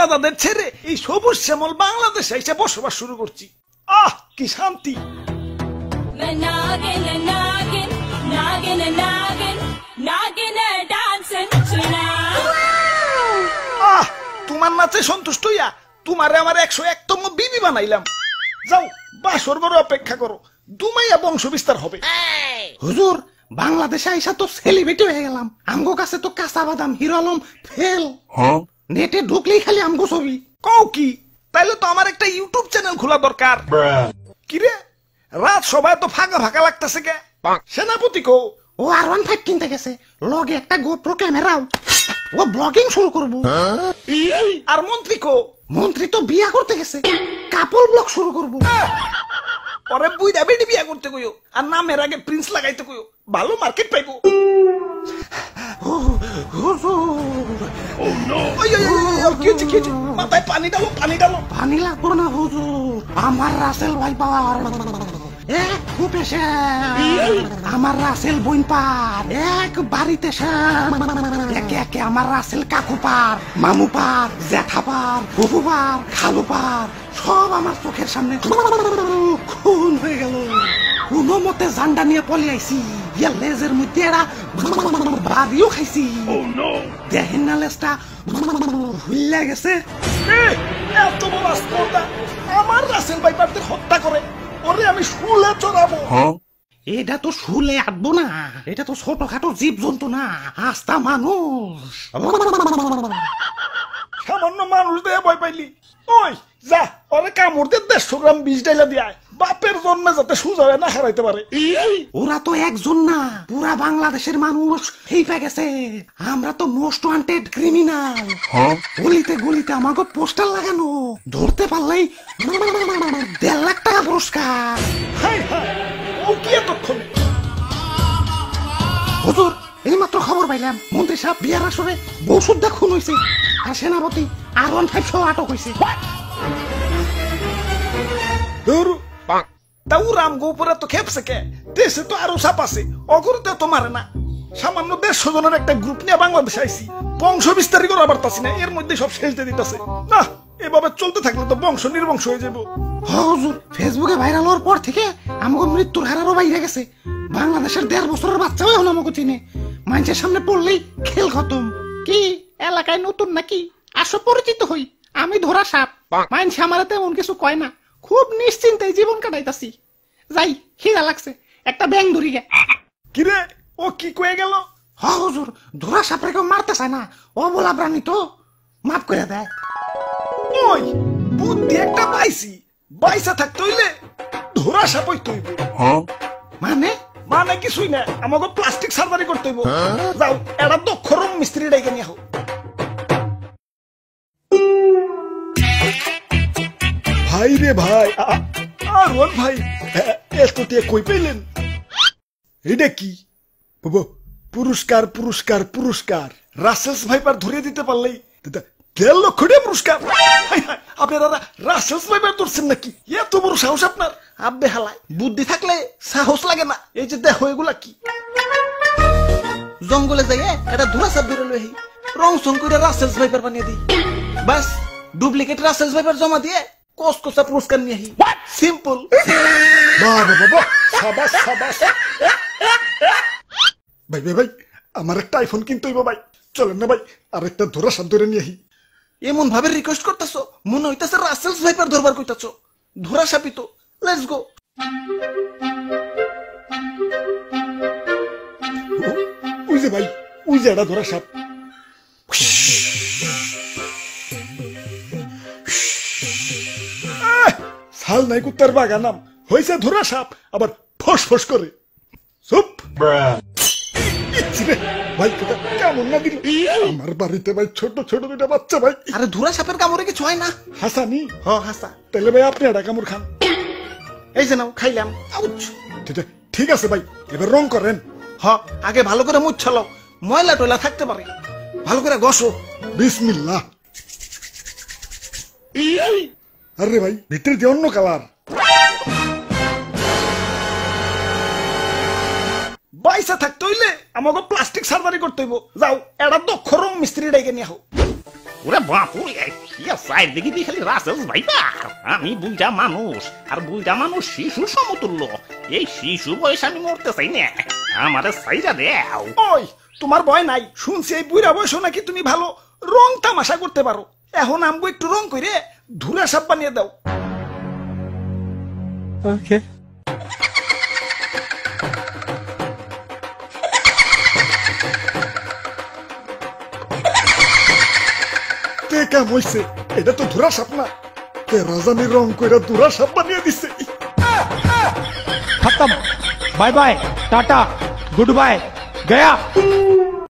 দাদাদের ছেড়ে এই সবুজ শ্যামল বাংলাদেশে এসে বসবাস শুরু করছি। আহ কি শান্তি। আহ তোমার নাচে সন্তুষ্ট হইয়া তোমারে আমার 101তম বিবি বানাইলাম। যাও বাসর ঘরে অপেক্ষা করো, দুমাইয়া বংশ বিস্তার হবে। হুজুর বাংলাদেশে আইসা তো সেলিব্রিটি হয়ে গেলাম, আমগো কাছে তো কাঁচা বাদাম হিরো আলম ফেল। নেটে ঢুকলেই খালি আমগো ছবি। কও কি? তাইলে তো আমার একটা ইউটিউব চ্যানেল খোলা দরকার। কিরে রাত সবাই তো ফাঁকা ফাঁকা লাগতেছে কে? সেনাপতি কো? ও R15 কিনতে গেছে, লগে একটা গোপ্রো ক্যামেরাও। ও ব্লগিং শুরু করবো। আর মন্ত্রী কো? মন্ত্রী তো বিয়া করতে গেছে, কাপল ব্লগ শুরু করবো। পরে বুইড়া বেডি বিয়া করতে কইও, আর নামের আগে প্রিন্স লাগাইতে কইও, ভালো মার্কেট পাইবো। মাথায় পানি ডালো, পানি ডালো। পানি লাগবো না হুজুর, আমার রাসেল ভাই পাওয়ার এক খুপেছে, আমার রাসেল বইন পার এক বাড়িতে একে একে আমার রাসেল কাকু পার, মামু পার, জ্যাঠা পার, ফুফু পার, খালু পার, সব আমার চোখের সামনে খুন হয়ে গেল। কোনো মতে জান্ডা নিয়ে পলে আইসি, ইয়া লেজের মধ্যে এরা বাড়িও খাইছি। দেখেন না লেজটা হুইল্লা গেছে। এত বড় স্পর্ধা আমার রাসেল ভাইপারদের হত্যা করে, ওরে আমি শুলে চড়াবো। এটা তো শুলে আটবো না, এটা তো ছোটখাটো জীব জন্তু না, আস্তা মানুষ। সামান্য মানুষ দিয়ে ভয় পাইলি? ওই যা ওরে কামড় দিয়ে 150 গ্রাম বিষ ডাইলা দিয়ে বাপের জন্মে যাতে সুজা হয়ে না হারাইতে পারে। ওরা তো একজন না, পুরা বাংলাদেশের মানুষ হেইপা গেছে। আমরা তো মোস্ট ওয়ান্টেড ক্রিমিনাল। গলিতে গলিতে আমাকে পোস্টার লাগানো, ধরতে পারলেই 1.5 লাখ টাকা পুরস্কার। ও কি এতক্ষণ? হুজুর এই মাত্র খবর পাইলাম মন্ত্রী সাহেব বিয়ার আসরে বউ সুদ্ধা খুন হয়েছে, আর সেনাপতি R15 সহ আটক হয়েছে। রাম গোপুরে তো খেপছে কে? দেশে তো আরো সাপ আছে, অগরতে তো মারে না। সামান্য 150 জনের একটা গ্রুপ নিয়ে বাংলাদেশে আইছি, বংশ বিস্তারই করা পারতাছি না, এর মধ্যে সব শেষ দিয়ে দিতেছে। না এভাবে চলতে থাকলে তো বংশ নির্বংশ হয়ে যাবো। হুজুর ফেসবুকে ভাইরাল হওয়ার পর থেকে আমাকে মৃত্যুর হারারও বাইরে গেছে। বাংলাদেশের 1.5 বছরের বাচ্চাও এখন আমাকে চিনে, মানুষের সামনে পড়লেই খেল খতম। কি এলাকায় নতুন নাকি? আসো পরিচিত হই, আমি ধরা সাপ। মানুষ আমার তেমন কিছু কয় না, খুব নিশ্চিন্তে জীবন কাটাইতাছি। যাই খিদা লাগছে, একটা ব্যাং ধরি গে। কিরে ও কি কয়ে গেল? হুজুর ধরা সাপরে কেউ মারতে চায় না, ও বলা প্রাণী তো মাফ করে দেয়। ওই বুদ্ধি একটা পাইছি, বাইসা থাকতে হইলে ধরা সাপ হইতে হইব। মানে মানে কিছুই না, আমাকে প্লাস্টিক সার্জারি করতে হইব। যাও এটা দক্ষ রং মিস্ত্রি ডেকে নিয়ে হোক। ভাই রে ভাই, আর ওর ভাই এত দিয়ে কই পেলেন? এটা কি? পুরস্কার পুরস্কার পুরস্কার, রাসেলস ভাইপার ধরিয়ে দিতে পারলেই 1.5 লক্ষ টাকা পুরস্কার। আপনারা রাসেলস ভাইপার ধরছেন নাকি? এত বড় সাহস আপনার? আব্বে হালায়, বুদ্ধি থাকলে সাহস লাগে না। এই যে দেখো এগুলা কি? জঙ্গলে যাইয়ে এটা ধরা সাপ বেরোলো, রং সং করে রাসেলস ভাইপার বানিয়ে দিই, বাস ডুপ্লিকেট রাসেলস ভাইপার জমা দিয়ে কসকসা পুরস্কার নিয়ে আহি। সিম্পল। বাবা বাবা, সাবাস সাবাস। ভাই ভাই ভাই, আমার একটা আইফোন কিনতে হইব ভাই, চলেন না ভাই আরেকটা ধরা সাপ ধরে নিয়ে আহি। এমন ভাবে রিকোয়েস্ট করতেছো মনে হইতাছে রাসেলস ভাইপার ধরবার কইতাছো। ধরা সাপই তো, লেটস গো। ওই যে ভাই, ওই যে এটা ধরা সাপ। সাল নাই কুত্তার বাগানাম হয়েছে ধরা সাপ, আবার ফস ফস করে। চুপ ভাই, কেমন না দিল আমার বাড়িতে ভাই, ছোট ছোট 2টা বাচ্চা ভাই। আরে ধরা সাপের কামড়ে কিছু হয় না। হাসানি? হ হাসা। তাহলে ভাই আপনি একটা কামড় খান। এই যে নাও, খাইলাম। ঠিক আছে ভাই, এবার রং করেন। হ আগে ভালো করে মুছালো, ময়লা টয়লা থাকতে পারে, ভালো করে ঘষো। বিসমিল্লাহ। আরে ভাই ভিতরে দিয়ে অন্য কালার। বাইসা থাকতে হইলে আমাকে প্লাস্টিক সার্জারি করতে হইব। যাও এটা দক্ষ রং মিস্ত্রি ডেকে নিয়ে হোক। ওরে বাপুরে সাইড দেখি দিয়ে খালি রাসেল ভাইবা। আমি বুঝা মানুষ, আর বুঝা মানুষ শিশু সমতুল্য। এই শিশু বয়স আমি মরতে চাই না, আমারে সাইডা দেও। ওই তোমার ভয় নাই, শুনছি এই বুড়া বয়স নাকি তুমি ভালো রং তামাশা করতে পারো। এখন আমগো একটু রং করে ধুলা সাপ বানিয়ে দাও। Okay. তে কাম হইছে, এটা তো ধুরা সাপ না। তে রাজানি রং করে ধুরা সাপ বানিয়ে দিছে। खत्म। Bye bye, tata, good bye, गया।